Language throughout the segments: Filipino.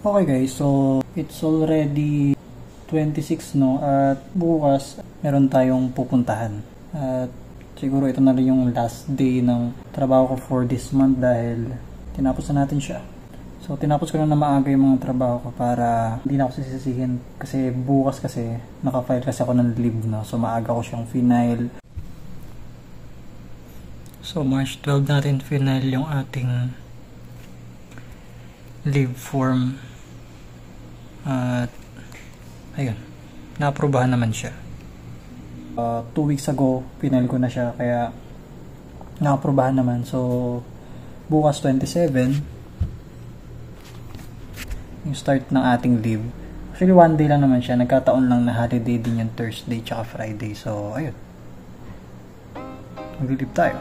Okay guys, so it's already 26 no, at bukas meron tayong pupuntahan at siguro ito na rin yung last day ng trabaho ko for this month dahil tinapos na natin siya. So tinapos ko na maaga yung mga trabaho ko para hindi na ako sisisihin kasi bukas kasi naka-file kasi ako ng leave no, so maaga ko siyang final. So March 12 natin final yung ating leave form. At ayun, na-aprobahan naman siya. 2 weeks ago final ko na siya kaya na-aprobahan naman. So bukas 27 yung start ng ating leave. Actually 1 day lang naman siya, nagkataon lang na holiday din yung Thursday tsaka Friday. So ayun, mag-leave tayo.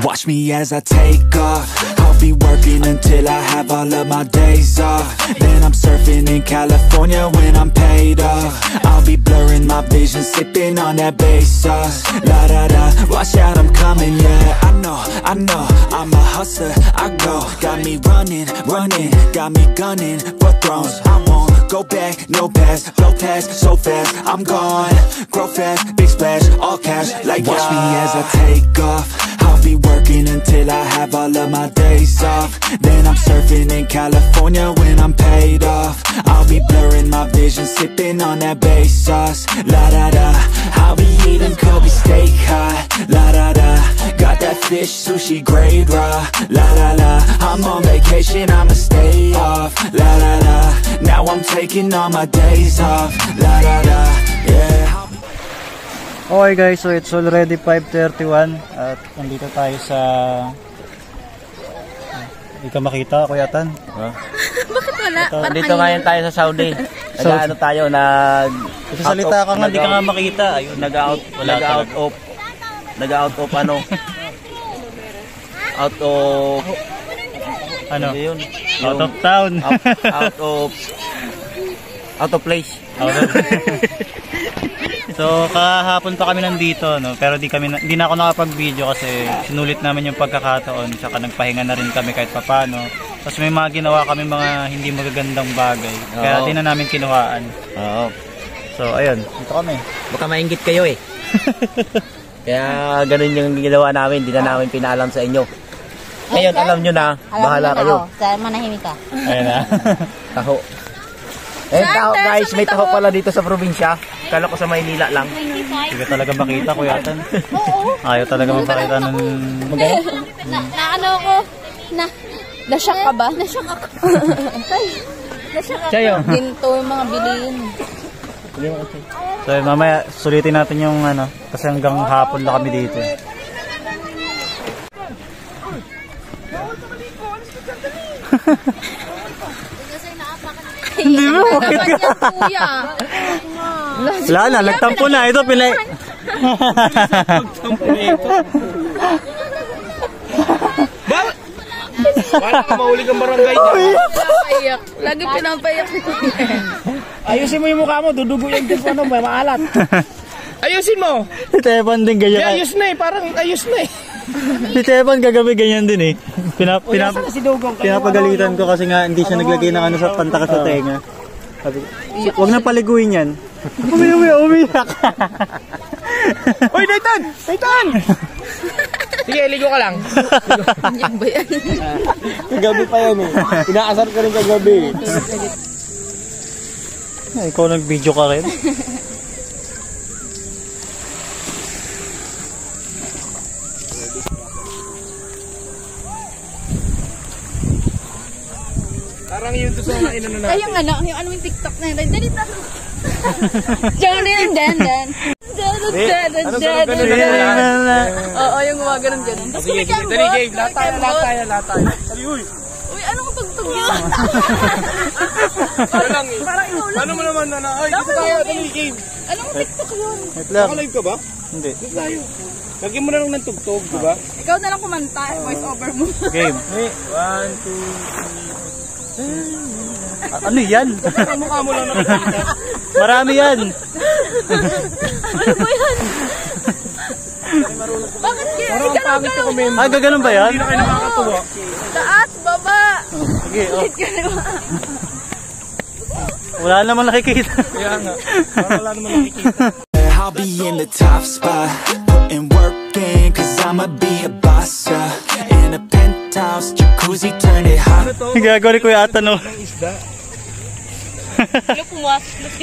Watch me as I take off. I'll be working until I have all of my days off. Then I'm surfing in California when I'm paid off. I'll be blurring my vision, sipping on that bass sauce. La da da, watch out, I'm coming, yeah. I know, I'm a hustler, I go. Got me running, got me gunning for thrones. I won't go back, no pass, blow past so fast. I'm gone, grow fast, big splash, all cash, like watch me as I take off. I'll be working until I have all of my days off. Then I'm surfing in California when I'm paid off. I'll be blurring my vision, sipping on that bass sauce. La da da, I'll be eating Kobe steak hot. La da da, got that fish sushi grade raw. La la la, I'm on vacation, I'ma stay off. La la la, now I'm taking all my days off. La da da, yeah. Okay guys, so it's already 5:31 at nandito tayo sa hindi ka makita, Kuya Tan. Huh? Bakit wala? Dito ngayon tayo sa Saudi. Nag-ano tayo, nagsasalita ka nga, hindi ka nga makita. Ayun, nag-out of ano? Out yun? Out of town. Out of place. So kahapon pa kami nandito no, pero di na ako nakapag-video kasi sinulit namin yung pagkakataon, saka nagpahinga na rin kami kahit papano. Tapos may mga ginawa kami mga hindi magagandang bagay, kaya di na namin kinuhaan. Oo. So ayun, dito kami. Baka mainggit kayo eh. Kaya ganun yung ginawa namin, di na namin pinaalam sa inyo. Ngayon alam nyo na, bahala kayo. Sa manahimik ka. Ayun na. Taho. Taho guys, may taho pala dito sa probinsya. Kala ko sa Maynila lang. Hindi ka talaga makita, Kuya Tan. Ayaw talaga mapakita ng magayon. Ano ko? Na-shock ka ba? Na-shock ako. Na-shock ako. Chayo. Ginto yung mga bilihin. So mamaya sulitin natin yung ano, kasi hanggang hapon lang kami dito. Hindi mo, bakit ka? Wala na, nagtampo na. Ito, pinay... Wala ka mahuli kang barangay niya. Lagi pinapayak. Ayusin mo yung mukha mo, dudugo yung dito, ano, may maalat. Ayusin mo. Si Tepan din ganyan. Ayos na eh, parang ayos na eh. Si Tepan kagabi ganyan din eh. Pinapagalitan ko kasi nga hindi siya naglagay ng ano sa pantaka sa tenga. Huwag na paliguin yan. Umiyak. Hoy, Nathan! Nathan! Sige, ligo ka lang. Yan ba yan? Kagabi pa yan eh. Inaasar ka rin kagabi. Ikaw nag-video ka rin? Parang yun to sa mga inano natin. Ay, yung ano yung TikTok na yun. Dali na. Diyan, dan. Ano ganun? Oo, yung gumaganon-ganon. Tapos Sige, dali game. Lahat tayo. Uy, Uy, anong tugtog yun? ano lang eh. Ano mo naman na ay, dito tayo, dali game. Anong TikTok yun? Wait lang. Nakalive ka ba? Hindi. Dito tayo. Lagyan mo na lang ng tugtog, di ba? Ikaw na lang kumanta, voice over mo. Game. 1, 2, Ano yan? 3. Mukha mo lang nakikita. Marami yan. Ano ba yan? Bakit kaya? Parang ang pangit sa comment. Ah, gaganon ba yan? Hindi na kayo nakakatuwa. Taas, baba. Sige, oh. Wala namang nakikita. Kaya nga. Parang wala naman nakikita. I'll be in the top spot, putting work in, cause I'ma be a boss, yeah. In a penthouse, jacuzzi, turn it hot. Gagawa ni Kuya Ata, no? Ang isda.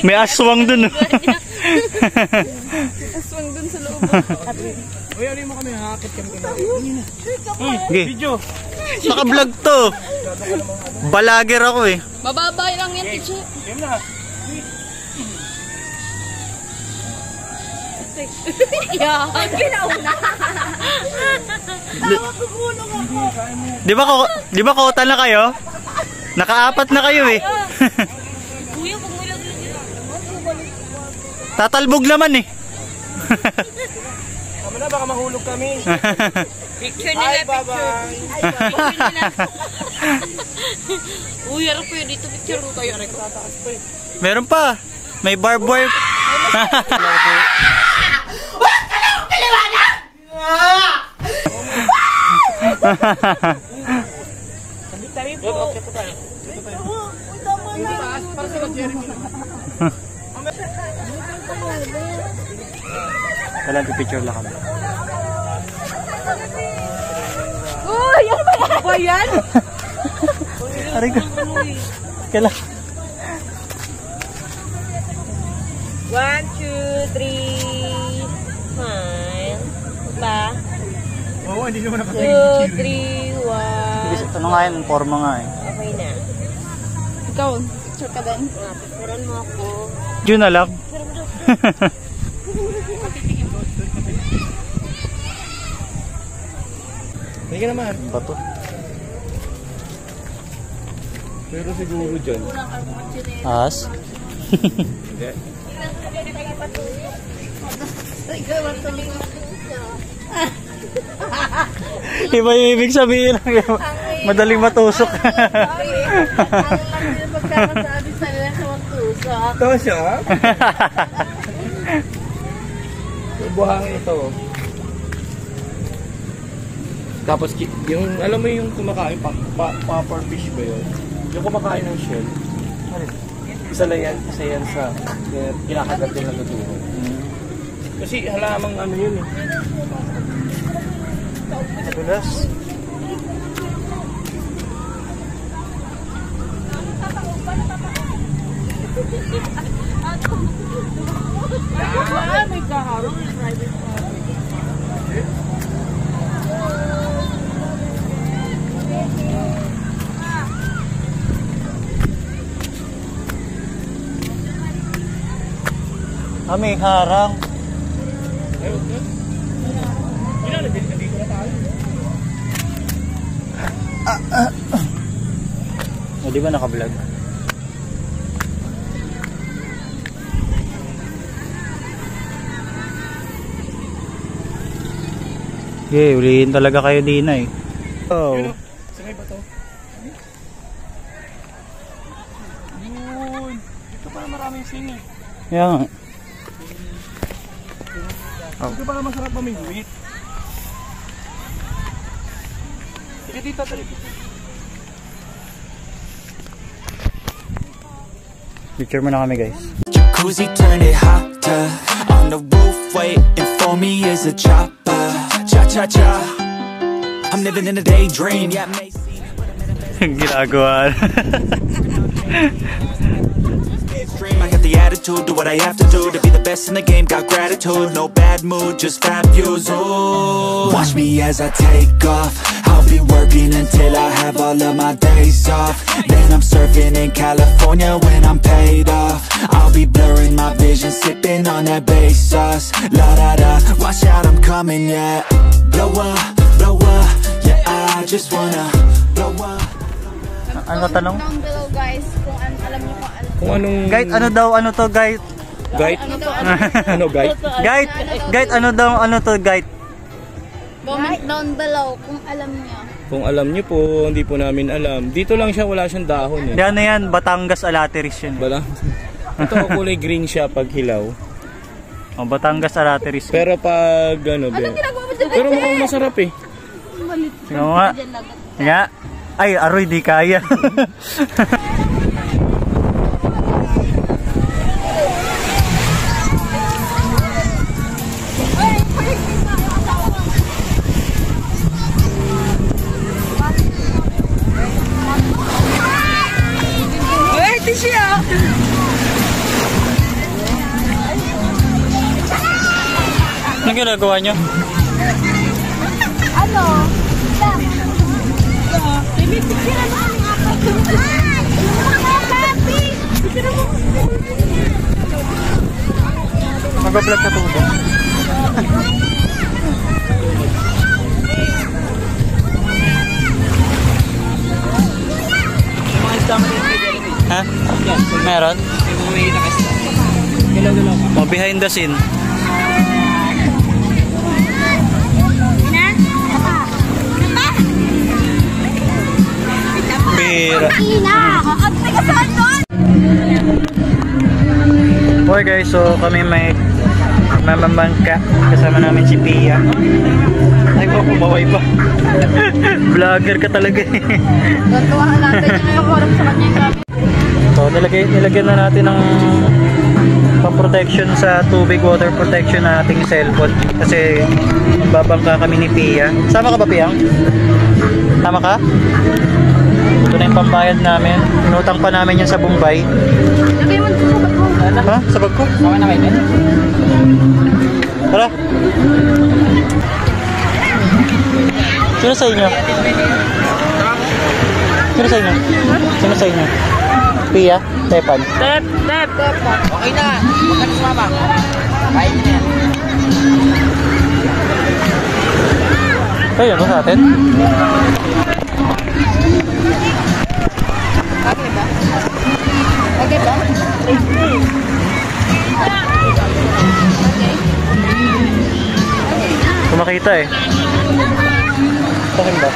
May aswang dun, no? Aswang dun sa loob. Uy, ano mo kami, hakit kami. Okay. Video. Naka-vlog to. Balager ako eh. Mababa lang yan, teacher. Game na. Yeah, ginauna. Di ba kota na kayo? Nakaapat na kayo eh. Kuya, pag mo lang Tatalbog naman eh. Tama na, baka mahulog kami. picture Hi, nila, bye-bye. picture nila. Uy, harap ko yun dito, picture ko kayo. Meron pa. May barbed wire. Tabi po. Para sa Jeremy. Kailan picture lang kami. Uy, ano ba yan? Ba yan? Aray ko. Kailan? 1, 2, 3, smile. Ba? Oo, hindi naman nakasagin. 2, 3, 1. Ano nga yan? Forma nga eh. Okay na. Ikaw, picture ka din. Picturean mo ako. Diyo na lang. Hindi ka naman. Bato. Pero siguro dyan. As? Hindi. Iba yung ibig sabihin. Madaling matusok. Ito siya. Buhangin ito. Tapos yung, alam mo yung kumakain, popper fish ba yun? Yung kumakain ng shell. Isa yan sa kinakagat din ng lutuho. Kasi halamang ano yun eh. Madulas. May kaharong. Kami harang. O, di ba naka-vlog? Okay, ulihin talaga kayo din eh. Oh. Sabay ba to? Yun. Ito pala maraming singit. Yan. Ito pala masarap mamingwit. Sige dito, tali. Picture mo na kami guys. Jacuzzi, turn it hotter. On the roof, waiting for me is a chopper. Cha-cha-cha. I'm living in a daydream. Yeah, Macy. Ginagawa. I got the the attitude, do what I have to do to be the best in the game, got gratitude, no bad mood, just fab views. Ooh. Watch me as I take off, I'll be working until I have all of my days off. Then I'm surfing in California when I'm paid off. I'll be blurring my vision, sipping on that bass sauce. La da da, watch out, I'm coming, yeah. Blow up, yeah, I just wanna blow up. Ano tanong? Down below guys, kung alam niyo Kung anong... Guide, ano daw, ano to, guide? Guide? Ano, guide? Guide, guide, ano daw, ano to, guide? comment down below kung alam niyo. Kung alam niyo po, hindi po namin alam. Dito lang siya, wala siyang dahon eh. Yan na yan, Batangas Alateris yun. Ito kulay green siya pag hilaw. Oh, Batangas Alateris. Pero pag ano ba? Ginagawa mo dyan? Pero mukhang masarap eh. Tingnan mo nga. Nga. Ay, aroy, di kaya. Anong ginagawa nyo? Ano? Picture mo ang Mag-vlog sa tubo. Ha? Meron? Oh, behind the scene. Bira. Okay guys, so kami may mamambangka. Kasama namin si Pia. Ay ko, kumaway pa. Vlogger ka talaga eh. Tuntuhan natin yung nakakorap sa kanya yung gamit. So nilagyan na natin ng pang-protection sa tubig, water protection na ating cellphone. Kasi babangka kami ni Pia. Sama ka ba, Pia? Tama ka? Ito na yung pambayad namin. Inutang pa namin yan sa Bombay. Lagay mo dito sa bag ko. Ha? Sa bag ko? Sama na kayo. Tara. Sino sa inyo? Sino sa inyo? Sino sa inyo? Pia? Tepan? Tep! Okay na! Huwag ka na sumama. Kain na yan. Kayo ba sa atin? Okay ba? Okay ba? Kumakita eh. Saan ba?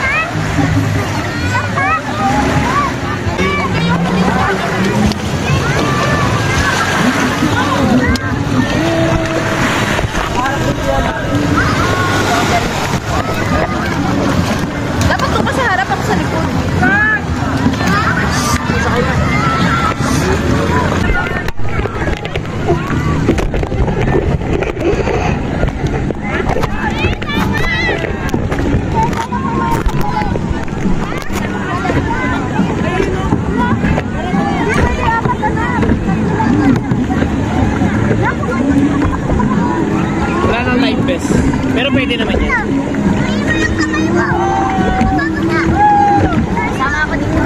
Dapat ko pa sa harap, ako sa likod. Wala nang life vest. Pero pwede naman yan. Sama ako dito.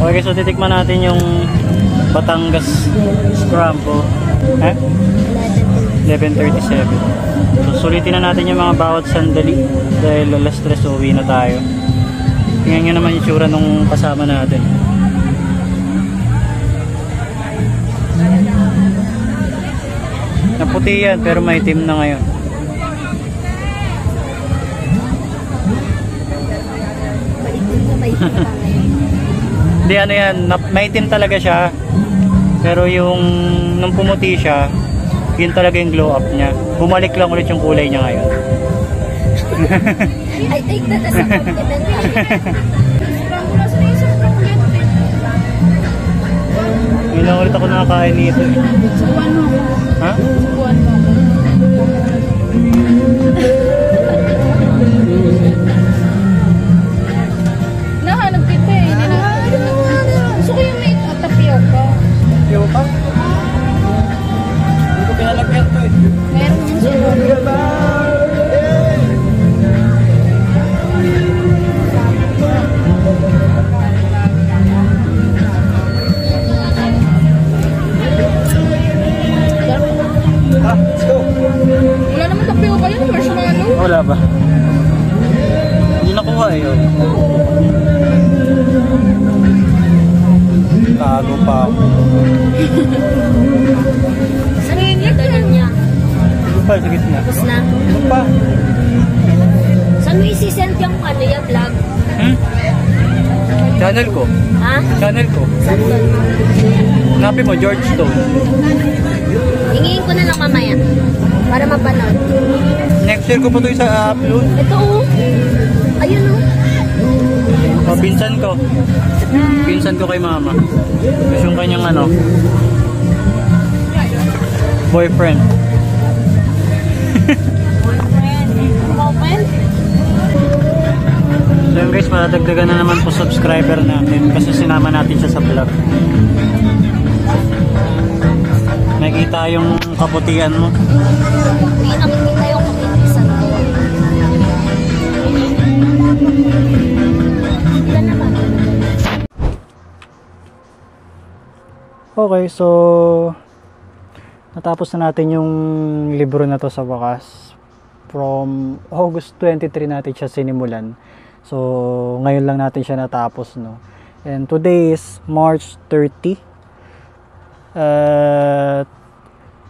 Okay, so titikman natin yung Batangas Scramble. 11:37. So sulitin na natin yung mga bawat sandali dahil alas 3 uwi na tayo. Tingnan nyo naman yung tsura nung kasama natin. Naputi yan pero may team na ngayon. Hindi, ano yan, maitim talaga siya. Pero yung nung pumuti siya, yun talaga yung glow up niya. Bumalik lang ulit yung kulay niya ngayon. I take that as a compliment. nakakain nito eh. Subuan mo. Ha? Subuan mo. Nahanap kita eh. Gusto ko yung may tapioca. Yung ka? Hindi ko pinalagyan to eh. Meron yung siguro. Let's go. Wala naman tapioca yun. Marshmallow. Wala ba? Hindi nakuha eh. Oh. Tago pa ako. Sarili niya. Ano pa sa gitna? Tapos na. Ano pa? Saan mo isi-send yung yung vlog? Channel ko. Ha? Channel ko. Saan doon? Hanapin mo, George Stone. Hingin ko na lang mamaya. Para mapanood. Next year ko pa ito isa-upload. Ito oh. Ayun oh. O, pinsan ko. Pinsan ko kay mama. Kasi yung kanyang ano, boyfriend. Open? So yun guys, madagdagan na naman po subscriber natin kasi sinama natin siya sa vlog. Nakita yung kaputihan mo. Hindi nakikita yung kapitisan ko. Ilan naman? Okay, so natapos na natin yung libro na to sa wakas. From August 23 natin siya sinimulan. So ngayon lang natin siya natapos, no. And today is March 30.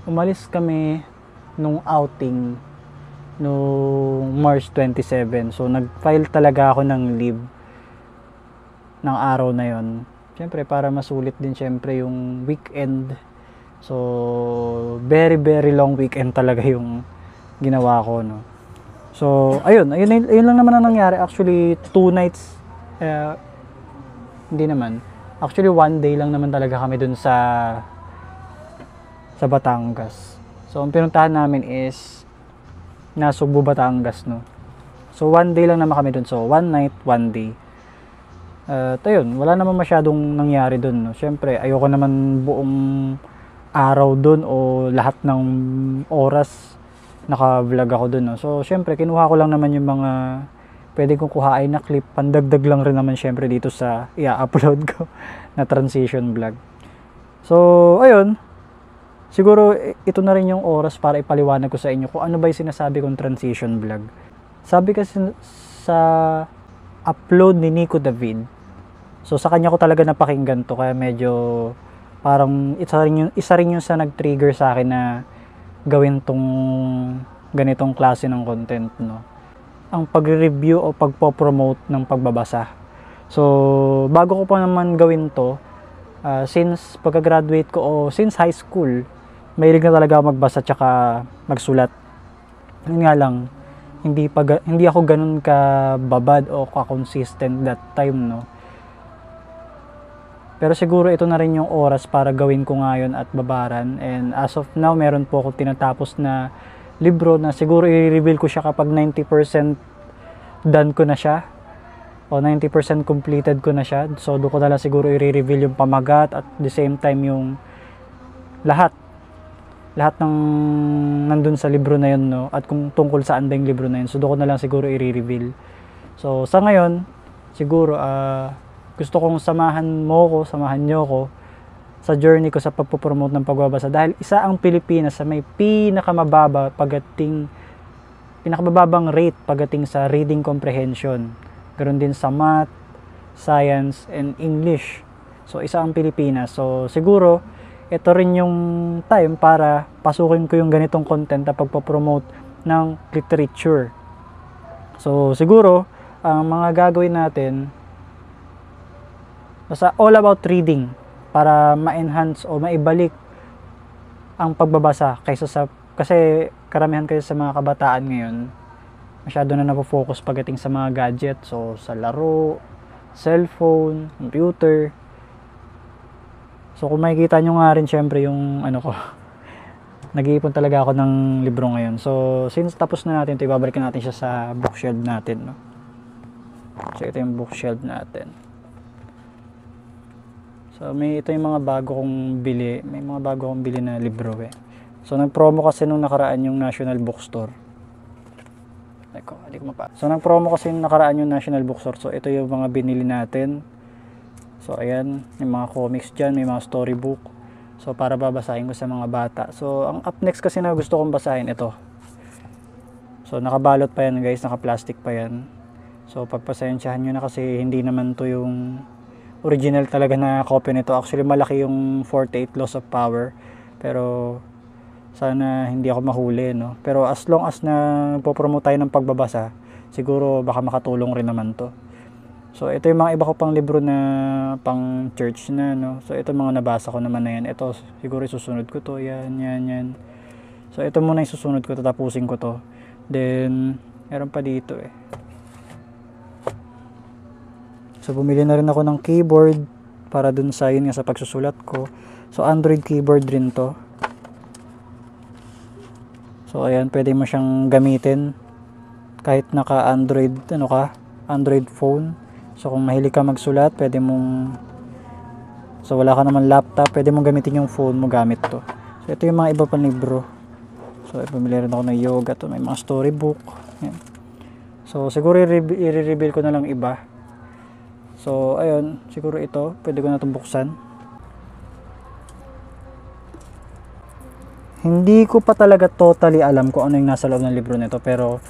Umalis kami nung outing nung March 27. So nag-file talaga ako ng leave ng araw na yon. Siyempre para masulit din siyempre yung weekend. So very long weekend talaga yung ginawa ko, no. So ayun lang naman ang nangyari. Actually 2 nights hindi naman. Actually 1 day lang naman talaga kami dun sa Batangas. So ang pinuntahan namin is Nasugbu, Batangas, no. So 1 day lang naman kami dun. So 1 night, 1 day. At ayun, wala naman masyadong nangyari dun, no. Siyempre ayoko naman buong araw dun o lahat ng oras naka-vlog ako dun, no. So siyempre kinuha ko lang naman yung mga pwede kong kuhain na clip, pandagdag lang rin naman siyempre dito sa i-upload ko na transition vlog. So ayun, siguro ito na rin yung oras para ipaliwanag ko sa inyo kung ano ba yung sinasabi kong transition vlog. Sabi kasi sa upload ni Nico David, so sa kanya ko talaga napakinggan to, kaya medyo parang isa rin yung sa nag-trigger sa akin na gawin tong ganitong klase ng content, no. Ang pag-review o pagpo-promote ng pagbabasa. So bago ko pa naman gawin to, since pagka-graduate ko o since high school, mahilig na talaga ako magbasa tsaka magsulat. Yun nga lang, hindi ako ganun ka-babad o ka-consistent that time, no. Pero siguro ito na rin yung oras para gawin ko ngayon at babaran. And as of now, meron po akong tinatapos na libro na siguro i-reveal ko siya kapag 90% done ko na siya o 90% completed ko na siya. So doon ko na lang siguro i-reveal yung pamagat at the same time yung lahat ng nandun sa libro na yun, no, at kung tungkol saan ba yung libro na yun. So doon ko na lang siguro i-reveal. So sa ngayon siguro gusto kong samahan nyo ko sa journey ko sa pagpo-promote ng pagbabasa, dahil isa ang Pilipinas sa may pinakamababang rate pagdating sa reading comprehension. Ganoon din sa math, science, and English. So isa ang Pilipinas. So siguro ito rin yung time para pasukin ko yung ganitong content na pagpo-promote ng literature. So siguro ang mga gagawin natin basta all about reading, para ma-enhance o maibalik ang pagbabasa kasi karamihan kayo sa mga kabataan ngayon masyado na napo-focus pagdating sa mga gadget, so sa laro, cellphone, computer. So kung makikita nyo nga rin syempre yung ano ko, nag-iipon talaga ako ng libro ngayon. So since tapos na natin ito, ibabalik natin siya sa bookshelf natin, no? So ito yung bookshelf natin. So ito yung mga bago kong bili, may mga bago kong bili na libro eh. So nag-promo kasi nung nakaraan yung National Bookstore. So nag-promo kasi nung nakaraan yung National Bookstore. So ito yung mga binili natin. So ayan, may mga comics dyan, may mga storybook. So para babasahin ko sa mga bata. So ang up next kasi na gusto kong basahin ito. So nakabalot pa yan guys, naka-plastic pa yan. So pagpasensyahan nyo na kasi hindi naman to yung original talaga na copy nito. Actually malaki yung 48 Laws of Power. Pero sana hindi ako mahuli, no? Pero as long as na popromote tayo ng pagbabasa, siguro baka makatulong rin naman to. So ito yung mga iba ko pang libro na pang church na, no? So ito mga nabasa ko naman na yan. Ito siguro isusunod ko to, yan. So ito muna yung susunod ko, tatapusin ko to. Then meron pa dito eh. So bumili na rin ako ng keyboard para dun sa yun nga sa pagsusulat ko. So Android keyboard rin to. So ayan, pwede mo siyang gamitin kahit naka Android, Android phone. So kung mahilig ka magsulat, pwede mong, so wala ka naman laptop, pwede mong gamitin yung phone mo gamit to. So ito yung mga iba pang libro. So pumili rin ako ng yoga to, may mga storybook. Ayan. So siguro i-reveal ko na lang iba. So ayun, siguro ito, pwede ko na itong buksan. Hindi ko pa talaga totally alam kung ano yung nasa loob ng libro nito, pero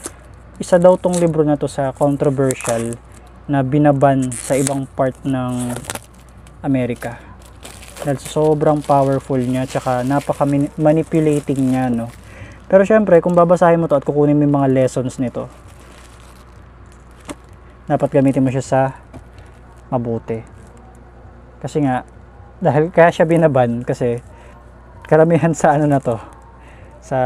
isa daw tong libro na to sa controversial na binaban sa ibang part ng Amerika. Dahil sobrang powerful niya, tsaka napaka-manipulating niya, no? Pero syempre, kung babasahin mo to at kukunin mo yung mga lessons nito, dapat gamitin mo siya sa mabuti. Kasi nga, dahil kaya siya binaban, kasi karamihan sa ano na to, sa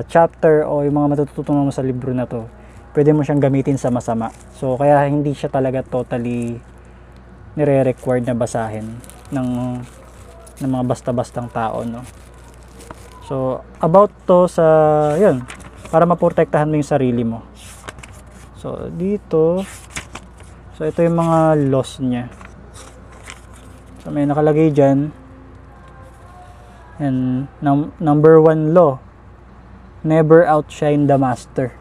chapter o yung mga matututunan mo sa libro na to, pwede mo siyang gamitin sa masama. So kaya hindi siya talaga totally nire-required na basahin ng mga basta-bastang tao, no? So about to sa yun, para maprotektahan mo yung sarili mo. So dito, so ito yung mga laws niya. So may nakalagay dyan. And number 1 law, never outshine the master.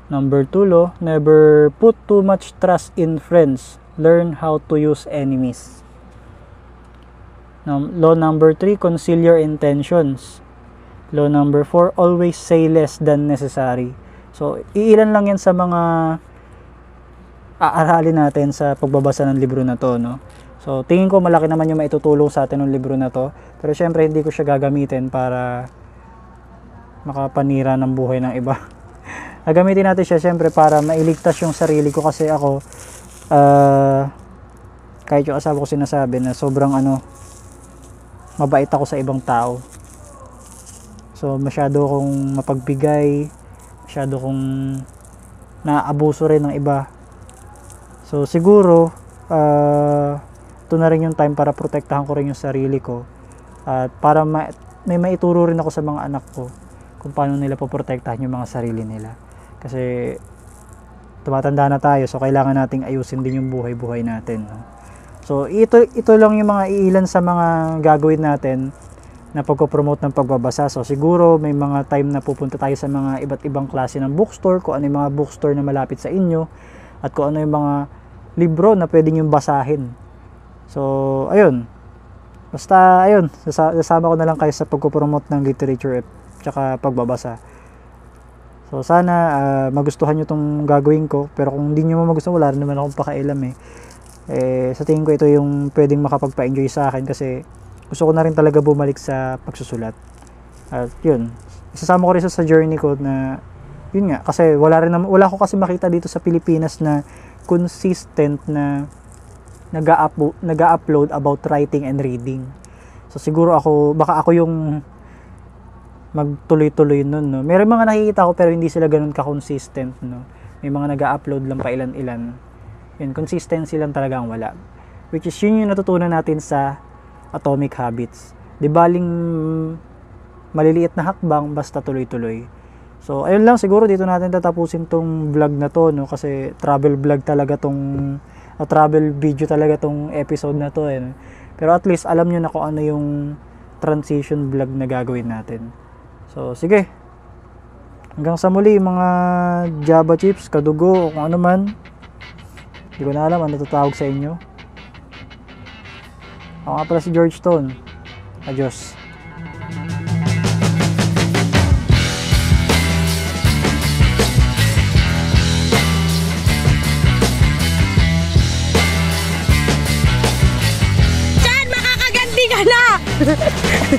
Number 2 law, never put too much trust in friends. Learn how to use enemies. Law number 3, conceal your intentions. Law number 4, always say less than necessary. So, iilan lang yan sa mga aaralin natin sa pagbabasa ng libro na to, no? So, tingin ko malaki naman yung maitutulong sa atin ng libro na to. Pero syempre, hindi ko siya gagamitin para makapanira ng buhay ng iba. Gagamitin natin siya syempre para mailigtas yung sarili ko, kasi ako, kahit yung asawa ko sinasabi na sobrang mabait ako sa ibang tao. So, masyado akong mapagbigay, masyado akong naabuso rin ng iba. So, siguro, ito na rin yung time para protektahan ko rin yung sarili ko, at para may maituro rin ako sa mga anak ko kung paano nila poprotektahan yung mga sarili nila, kasi tumatanda na tayo, so kailangan nating ayusin din yung buhay natin, no? So ito lang yung mga iilan sa mga gagawin natin na pagpo-promote ng pagbabasa. So siguro may mga time na pupunta tayo sa mga iba't ibang klase ng bookstore, kung ano yung mga bookstore na malapit sa inyo, at kung ano yung mga libro na pwede nyo basahin. So, ayun. Basta, ayun. Sasama ko na lang kayo sa pagpo-promote ng literature at saka pagbabasa. So, sana magustuhan nyo itong gagawin ko. Pero kung hindi nyo magustuhan, wala rin naman akong pakailam eh. Sa tingin ko ito yung pwedeng makapagpa-enjoy sa akin, kasi gusto ko na rin talaga bumalik sa pagsusulat. At yun. Isasama ko rin sa journey ko na, yun nga. Kasi wala ko kasi makita dito sa Pilipinas na consistent na nag-upload about writing and reading. So siguro baka ako yung magtuloy-tuloy nun, no? Meron mga nakikita ko pero hindi sila ganun ka-consistent, no? May mga nag-upload lang pa ilan-ilan. Yun, consistency lang talaga ang wala. Which is yun yung natutunan natin sa Atomic Habits. Di baling maliliit na hakbang, basta tuloy-tuloy. So, ayun lang, siguro dito natin tatapusin tong vlog na to, no? Kasi travel vlog talaga tong, travel video talaga tong episode na to, eh. Pero at least, alam nyo na kung ano yung transition vlog na gagawin natin. So, sige. Hanggang sa muli, mga Java Chips, kadugo, o kung ano man. Hindi ko na alam ano tatawag sa inyo. Ako nga pala si George Stone. Adios.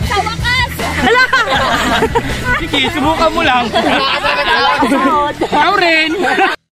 Sa wakas! Sige, subukan mo lang. Ikaw rin.